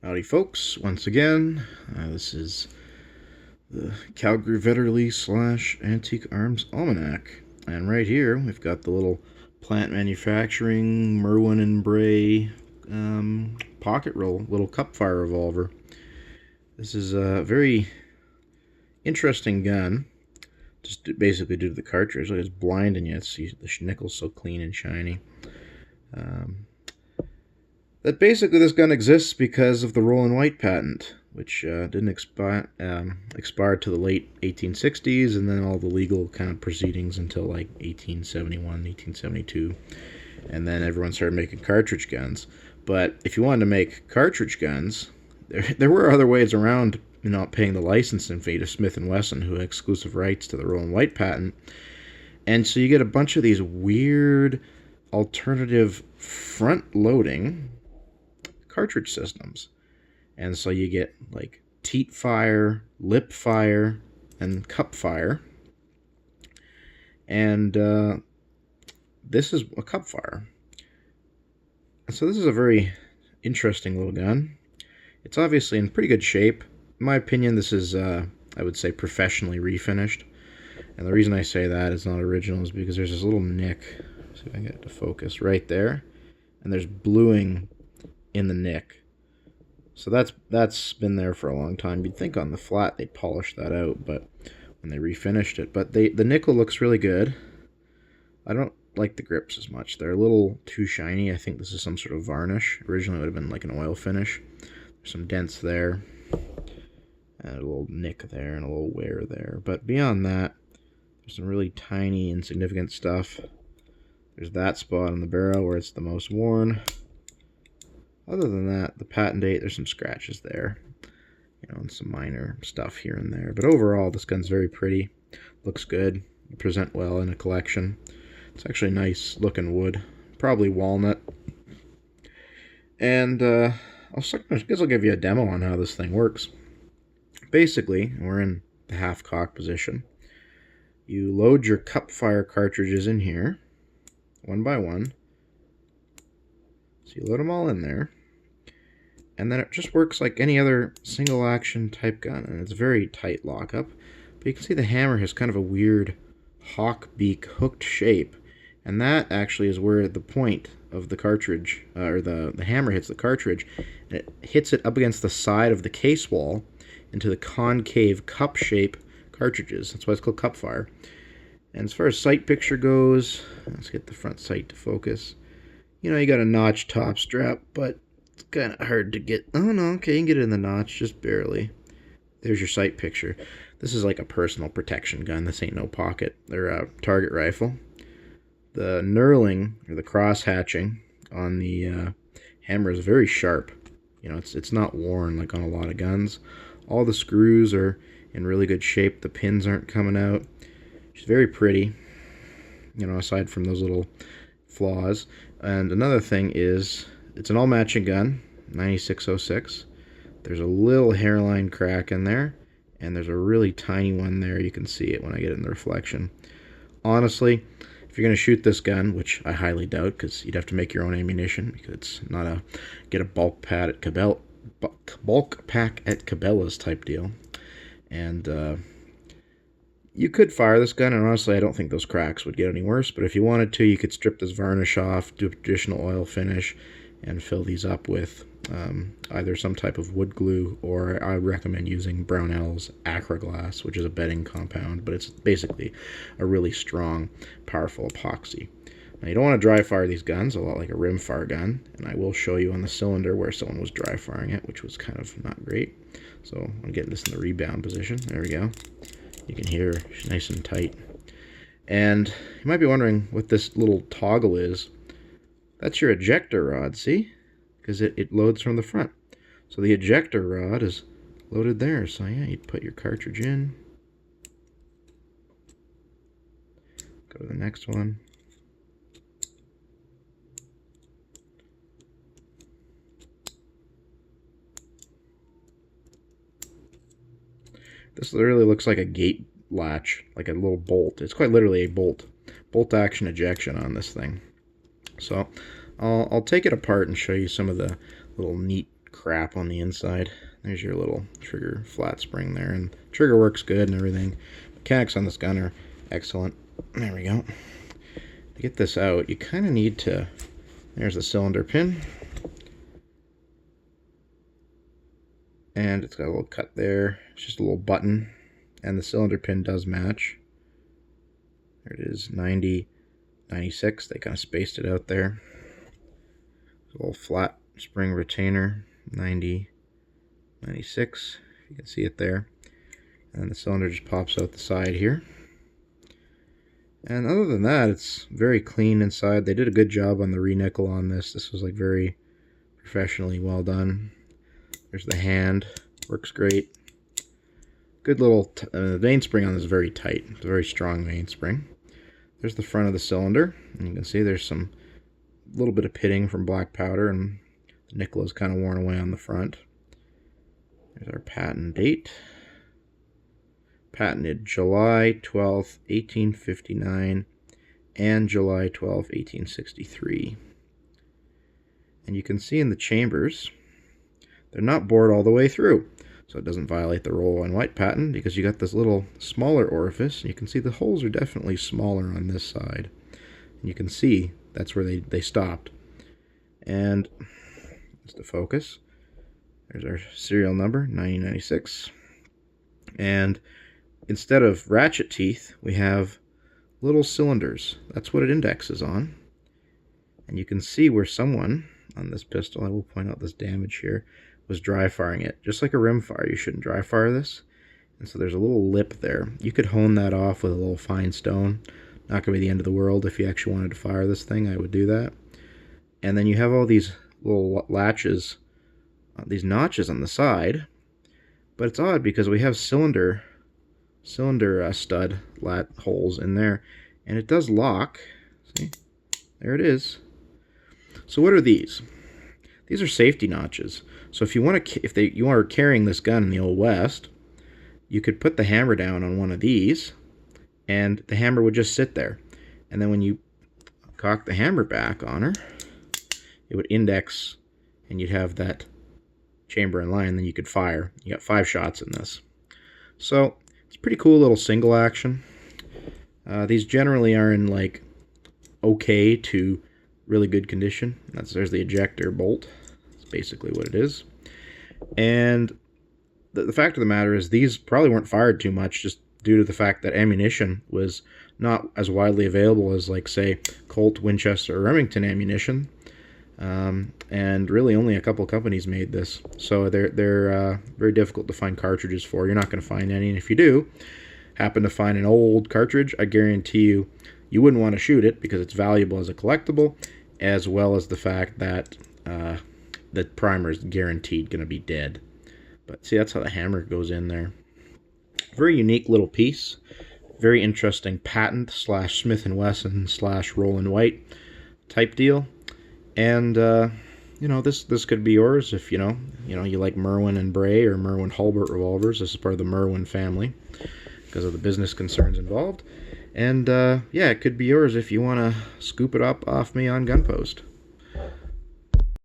Howdy folks, once again, this is the Calgary Vetterli / Antique Arms Almanac, and right here we've got the little plant manufacturing Merwin Bray pocket roll, little Cupfire revolver. This is a very interesting gun, just basically due to the cartridge. Look, it's blinding you. See, the nickel's so clean and shiny. That basically this gun exists because of the roll and white patent, which didn't expire to the late 1860s, and then all the legal kind of proceedings until like 1871, 1872, and then everyone started making cartridge guns. But if you wanted to make cartridge guns, there were other ways around not paying the licensing fee to Smith & Wesson, who had exclusive rights to the roll and white patent. And so you get a bunch of these weird alternative front-loading cartridge systems. And so you get like teat fire, lip fire, and cup fire. And this is a cup fire. And so this is a very interesting little gun. It's obviously in pretty good shape. In my opinion, this is, I would say, professionally refinished. And the reason I say that it's not original is because there's this little nick. See if I can get it to focus right there. And there's bluing in the nick. So that's been there for a long time. You'd think on the flat they'd polish that out, but when they refinished it. But the nickel looks really good. I don't like the grips as much. They're a little too shiny. I think this is some sort of varnish. Originally it would have been like an oil finish. There's some dents there. And a little nick there and a little wear there. But beyond that, there's some really tiny, insignificant stuff. There's that spot on the barrel where it's the most worn. Other than that, the patent date, there's some scratches there, and some minor stuff here and there. But overall, this gun's very pretty, looks good, present well in a collection. It's actually nice looking wood, probably walnut. And I guess I'll give you a demo on how this thing works. Basically, we're in the half-cock position. You load your Cupfire cartridges in here, one by one. So you load them all in there, and then it just works like any other single action type gun, and it's a very tight lockup. But you can see the hammer has kind of a weird hawk beak hooked shape, and that actually is where the point of the cartridge, or the hammer hits the cartridge, and it hits it up against the side of the case wall into the concave cup shape cartridges. That's why it's called Cupfire. And as far as sight picture goes, let's get the front sight to focus. You got a notch top strap, but it's kind of hard to get. Oh, no, okay, you can get it in the notch, just barely. There's your sight picture. This is like a personal protection gun. This ain't no pocket. They're a target rifle. The knurling, or the cross hatching, on the hammer is very sharp. It's not worn like on a lot of guns. All the screws are in really good shape. The pins aren't coming out. She's very pretty, aside from those little flaws. And another thing is, it's an all-matching gun, 9606. There's a little hairline crack in there, and there's a really tiny one there. You can see it when I get it in the reflection. Honestly, if you're going to shoot this gun, which I highly doubt, because you'd have to make your own ammunition, because it's not get a bulk pack at Cabela's type deal. And you could fire this gun, and honestly, I don't think those cracks would get any worse. But if you wanted to, you could strip this varnish off, do a traditional oil finish, and fill these up with either some type of wood glue, or I recommend using Brownell's Acraglass, which is a bedding compound, but it's basically a really strong, powerful epoxy. Now, you don't want to dry fire these guns, a lot like a rimfire gun, and I will show you on the cylinder where someone was dry firing it, which was kind of not great. So I'm getting this in the rebound position. There we go. You can hear she's nice and tight. And you might be wondering what this little toggle is. That's your ejector rod, see? Because it loads from the front. So the ejector rod is loaded there. So yeah, you'd put your cartridge in. Go to the next one. This literally looks like a gate latch, like a little bolt. It's quite literally a bolt action ejection on this thing. So I'll take it apart and show you some of the little neat crap on the inside. There's your little trigger flat spring there, and trigger works good and everything. Mechanics on this gun are excellent. There we go. To get this out, you kind of need to... There's the cylinder pin. And it's got a little cut there. It's just a little button. And the cylinder pin does match. There it is, 90, 96. They kind of spaced it out there. A little flat spring retainer, 90, 96. You can see it there. And the cylinder just pops out the side here. And other than that, it's very clean inside. They did a good job on the re-nickel on this. This was like very professionally well done. There's the hand. Works great. Good little... the mainspring on this is very tight. It's a very strong mainspring. There's the front of the cylinder. And you can see there's some little bit of pitting from black powder, and the nickel is kind of worn away on the front. There's our patent date. Patented July 12th, 1859 and July 12th, 1863. And you can see in the chambers, they're not bored all the way through. So it doesn't violate the roll and white patent because you got this little smaller orifice. And you can see the holes are definitely smaller on this side. And you can see that's where they stopped. And just to focus, there's our serial number, 1996. And instead of ratchet teeth, we have little cylinders. That's what it indexes on. And you can see where someone on this pistol, I will point out this damage here, was dry firing it. Just like a rim fire, you shouldn't dry fire this. And so there's a little lip there. You could hone that off with a little fine stone. Not going to be the end of the world. If you actually wanted to fire this thing, I would do that. And then you have all these little latches, these notches on the side. But it's odd because we have cylinder stud lat holes in there, and it does lock. See, there it is. So what are these? These are safety notches. So if you want to, you are carrying this gun in the Old West, you could put the hammer down on one of these, and the hammer would just sit there. And then when you cock the hammer back on her, it would index, and you'd have that chamber in line. Then you could fire. You got 5 shots in this. So it's a pretty cool little single action. These generally are in like okay to really good condition. There's the ejector bolt. That's basically what it is. And the fact of the matter is these probably weren't fired too much just due to the fact that ammunition was not as widely available as, like, say, Colt, Winchester, or Remington ammunition. And really only a couple companies made this. So they're very difficult to find cartridges for. You're not going to find any. And if you do happen to find an old cartridge, I guarantee you wouldn't want to shoot it because it's valuable as a collectible, as well as the fact that the primer is guaranteed going to be dead. But see, that's how the hammer goes in there. Very unique little piece. Very interesting patent / Smith & Wesson / Roland White type deal. And you know, this could be yours if you like Merwin and Bray or Merwin Hulbert revolvers. This is part of the Merwin family because of the business concerns involved. And yeah, it could be yours if you want to scoop it up off me on Gunpost.